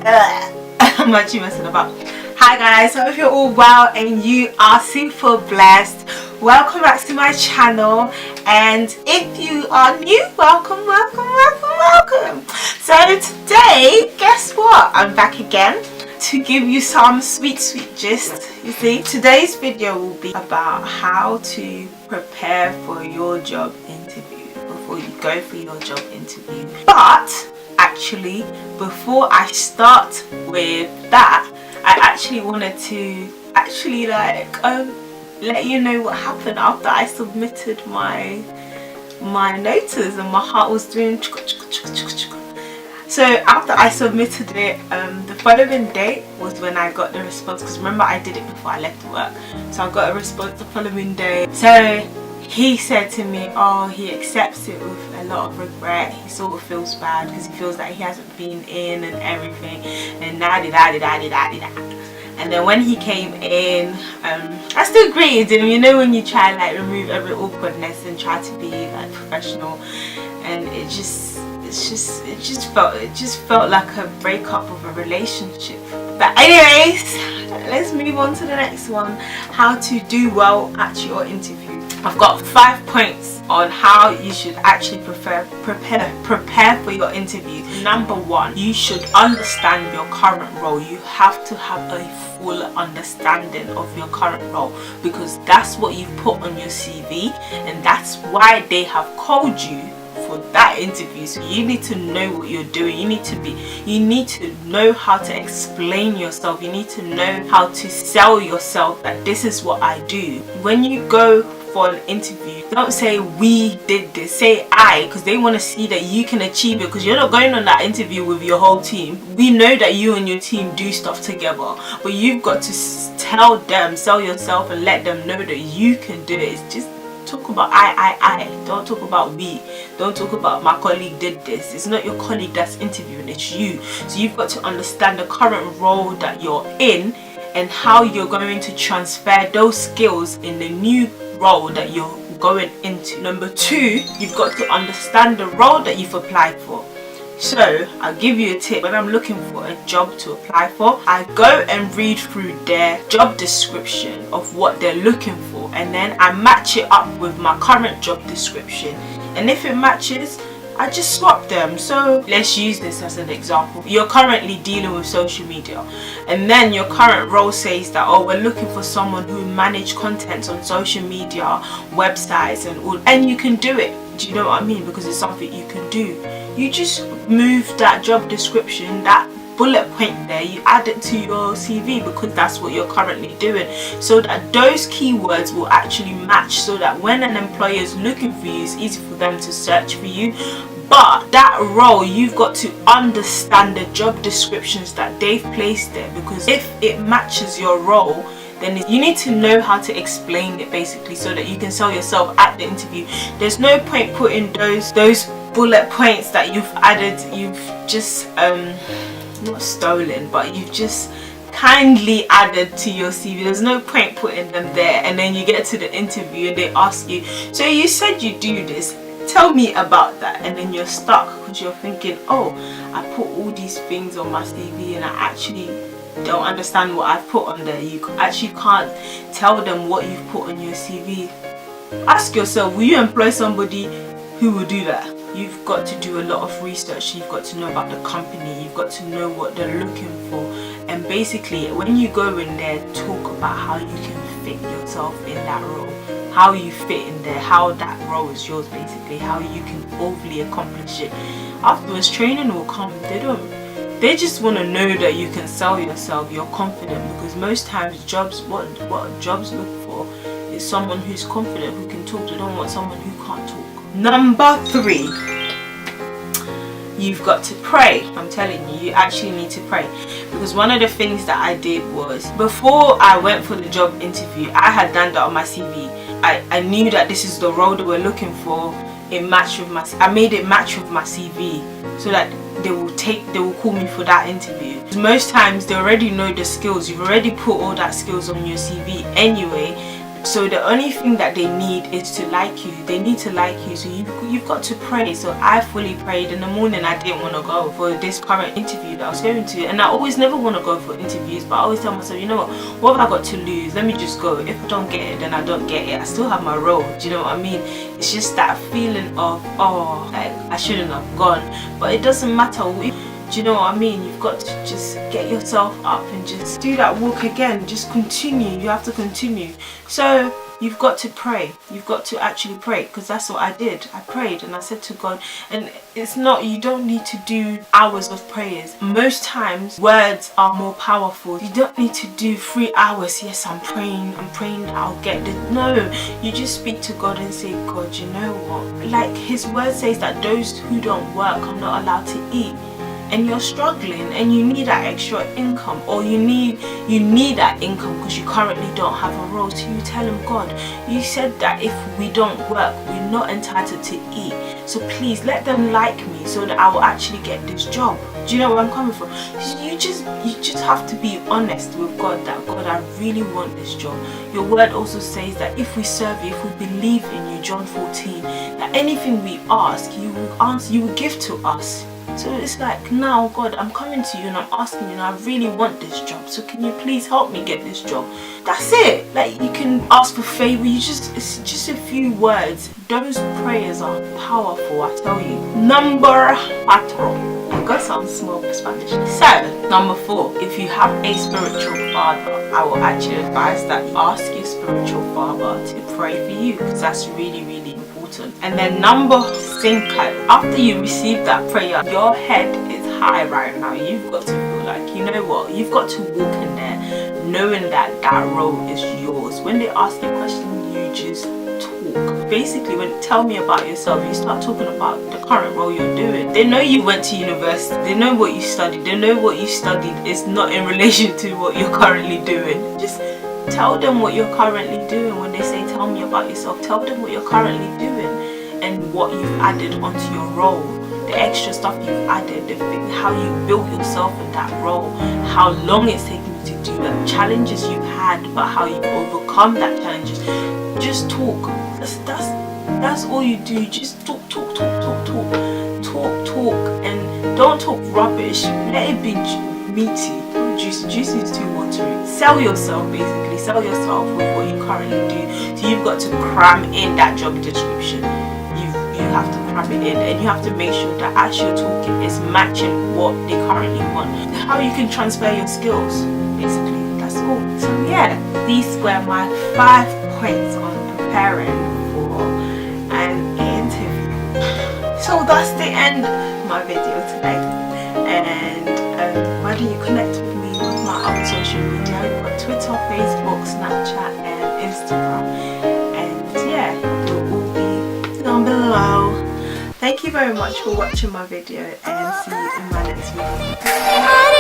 I'm actually messing about. Hi guys, I hope you're all well and you are super blessed. Welcome back to my channel, and if you are new, welcome. So today, guess what? I'm back again to give you some sweet gist. You see, today's video will be about how to prepare for your job interview before you go for your job interview. But actually, before I start with that, I actually wanted to let you know what happened after I submitted my notice, and my heart was doing. So after I submitted it, the following day was when I got the response, because remember I did it before I left work, so I got a response the following day. So he said to me, oh, he accepts it with a lot of regret. He sort of feels bad because he feels like he hasn't been in and everything, and and then when he came in, I still greeted him, you know, when you try like remove every awkwardness and try to be like professional, and it just felt like a breakup of a relationship. But anyways, let's move on to the next one: how to do well at your interview. I've got 5 points on how you should actually prepare for your interview. Number 1, you should understand your current role. You have to have a full understanding of your current role, because that's what you've put on your CV, and that's why they have called you for that interview. So you need to know what you're doing. You need to know how to explain yourself. You need to know how to sell yourself, that this is what I do. When you go for an interview, don't say we did this, say I, because they want to see that you can achieve it, because you're not going on that interview with your whole team. We know that you and your team do stuff together, but you've got to tell them, sell yourself, and let them know that you can do it. It's just talk about I. Don't talk about we. Don't talk about my colleague did this. It's not your colleague that's interviewing, it's you. So you've got to understand the current role that you're in and how you're going to transfer those skills in the new role that you're going into. Number 2, you've got to understand the role that you've applied for. So I'll give you a tip. When I'm looking for a job to apply for, I go and read through their job description of what they're looking for, and then I match it up with my current job description, and if it matches, I just swap them. So let's use this as an example. You're currently dealing with social media, and then your current role says that, oh, we're looking for someone who manage content on social media, websites and all, and you can do it. Do you know what I mean? Because it's something you can do. You just move that job description, that bullet point there, you add it to your CV, because that's what you're currently doing, so that those keywords will actually match, so that when an employer is looking for you, it's easy for them to search for you. But that role, you've got to understand the job descriptions that they've placed there, because if it matches your role, then you need to know how to explain it, basically, so that you can sell yourself at the interview. There's no point putting those bullet points that you've added, you've just not stolen, but you've just kindly added to your CV. There's no point putting them there, and then you get to the interview and they ask you, so you said you do this, tell me about that, and then you're stuck because you're thinking, oh, I put all these things on my CV and I actually don't understand what I've put on there. You actually can't tell them what you've put on your CV. Ask yourself, will you employ somebody who will do that? You've got to do a lot of research. You've got to know about the company. You've got to know what they're looking for. And basically, when you go in there, talk about how you can fit yourself in that role. How you fit in there, how that role is yours, basically. How you can overly accomplish it. Afterwards, training will come. They just want to know that you can sell yourself. You're confident, because most times what jobs look for is someone who's confident, who can talk. They don't want someone who can't talk. Number 3, you've got to pray. I'm telling you, you actually need to pray, because one of the things that I did was, before I went for the job interview, I had done that on my CV. I knew that this is the role that we're looking for. It matched with I made it match with my CV, so that they will call me for that interview. Most times they already know the skills. You've already put all that skills on your CV anyway. So the only thing that they need is to like you. They need to like you. So you've got to pray. So I fully prayed. In the morning I didn't want to go for this current interview that I was going to, and I always never want to go for interviews, but I always tell myself, you know what have I got to lose? Let me just go. If I don't get it, then I don't get it. I still have my role. Do you know what I mean? It's just that feeling of, oh, like I shouldn't have gone, but it doesn't matter. Do you know what I mean? You've got to just get yourself up and just do that walk again. Just continue. You have to continue. So you've got to pray. You've got to actually pray, because that's what I did. I prayed and I said to God, and it's not, you don't need to do hours of prayers. Most times words are more powerful. You don't need to do 3 hours. Yes, I'm praying, I'll get it. No, you just speak to God and say, God, you know what? Like his word says that those who don't work are not allowed to eat. And you're struggling and you need that extra income, or you need that income because you currently don't have a role. So you tell him, God, you said that if we don't work, we're not entitled to eat. So please let them like me so that I will actually get this job. Do you know where I'm coming from? You just have to be honest with God, that God, I really want this job. Your word also says that if we serve you, if we believe in you, John 14, that anything we ask, you will answer, you will give to us. So it's like, now God, I'm coming to you and I'm asking you, and I really want this job, so can you please help me get this job? That's it. Like, you can ask for favor. It's just a few words. Those prayers are powerful, I tell you. Number 4. I got some small Spanish. So number 4, if you have a spiritual father, I will actually advise that you ask your spiritual father to pray for you, because that's really, really important. And then number 5, after you receive that prayer, your head is high right now. You've got to feel like, you know what, you've got to walk in there knowing that that role is yours. When they ask you a question, you just talk. Basically, when tell me about yourself, you start talking about the current role you're doing. They know you went to university, they know what you studied, they know what you studied is not in relation to what you're currently doing. Just tell them what you're currently doing. When they say tell me about yourself, tell them what you're currently doing and what you've added onto your role, the extra stuff you've added, how you built yourself in that role, how long it's taken you to do it, challenges you've had, but how you overcome that challenges. Just talk. That's all you do. Just talk, and don't talk rubbish. Let it be meaty. Juicy is too watery. Sell yourself, basically. Sell yourself with what you currently do. So you've got to cram in that job description. You have to cram it in, and you have to make sure that as you're talking, it's matching what they currently want. How you can transfer your skills, basically. That's all. So yeah, these were my 5 points on preparing for an interview. So that's the end of my video today. And why don't you connect with me with my other social media? I've got Twitter, Facebook, Snapchat, and Instagram. And yeah, it will all be down below. Thank you very much for watching my video, and see you in my next video.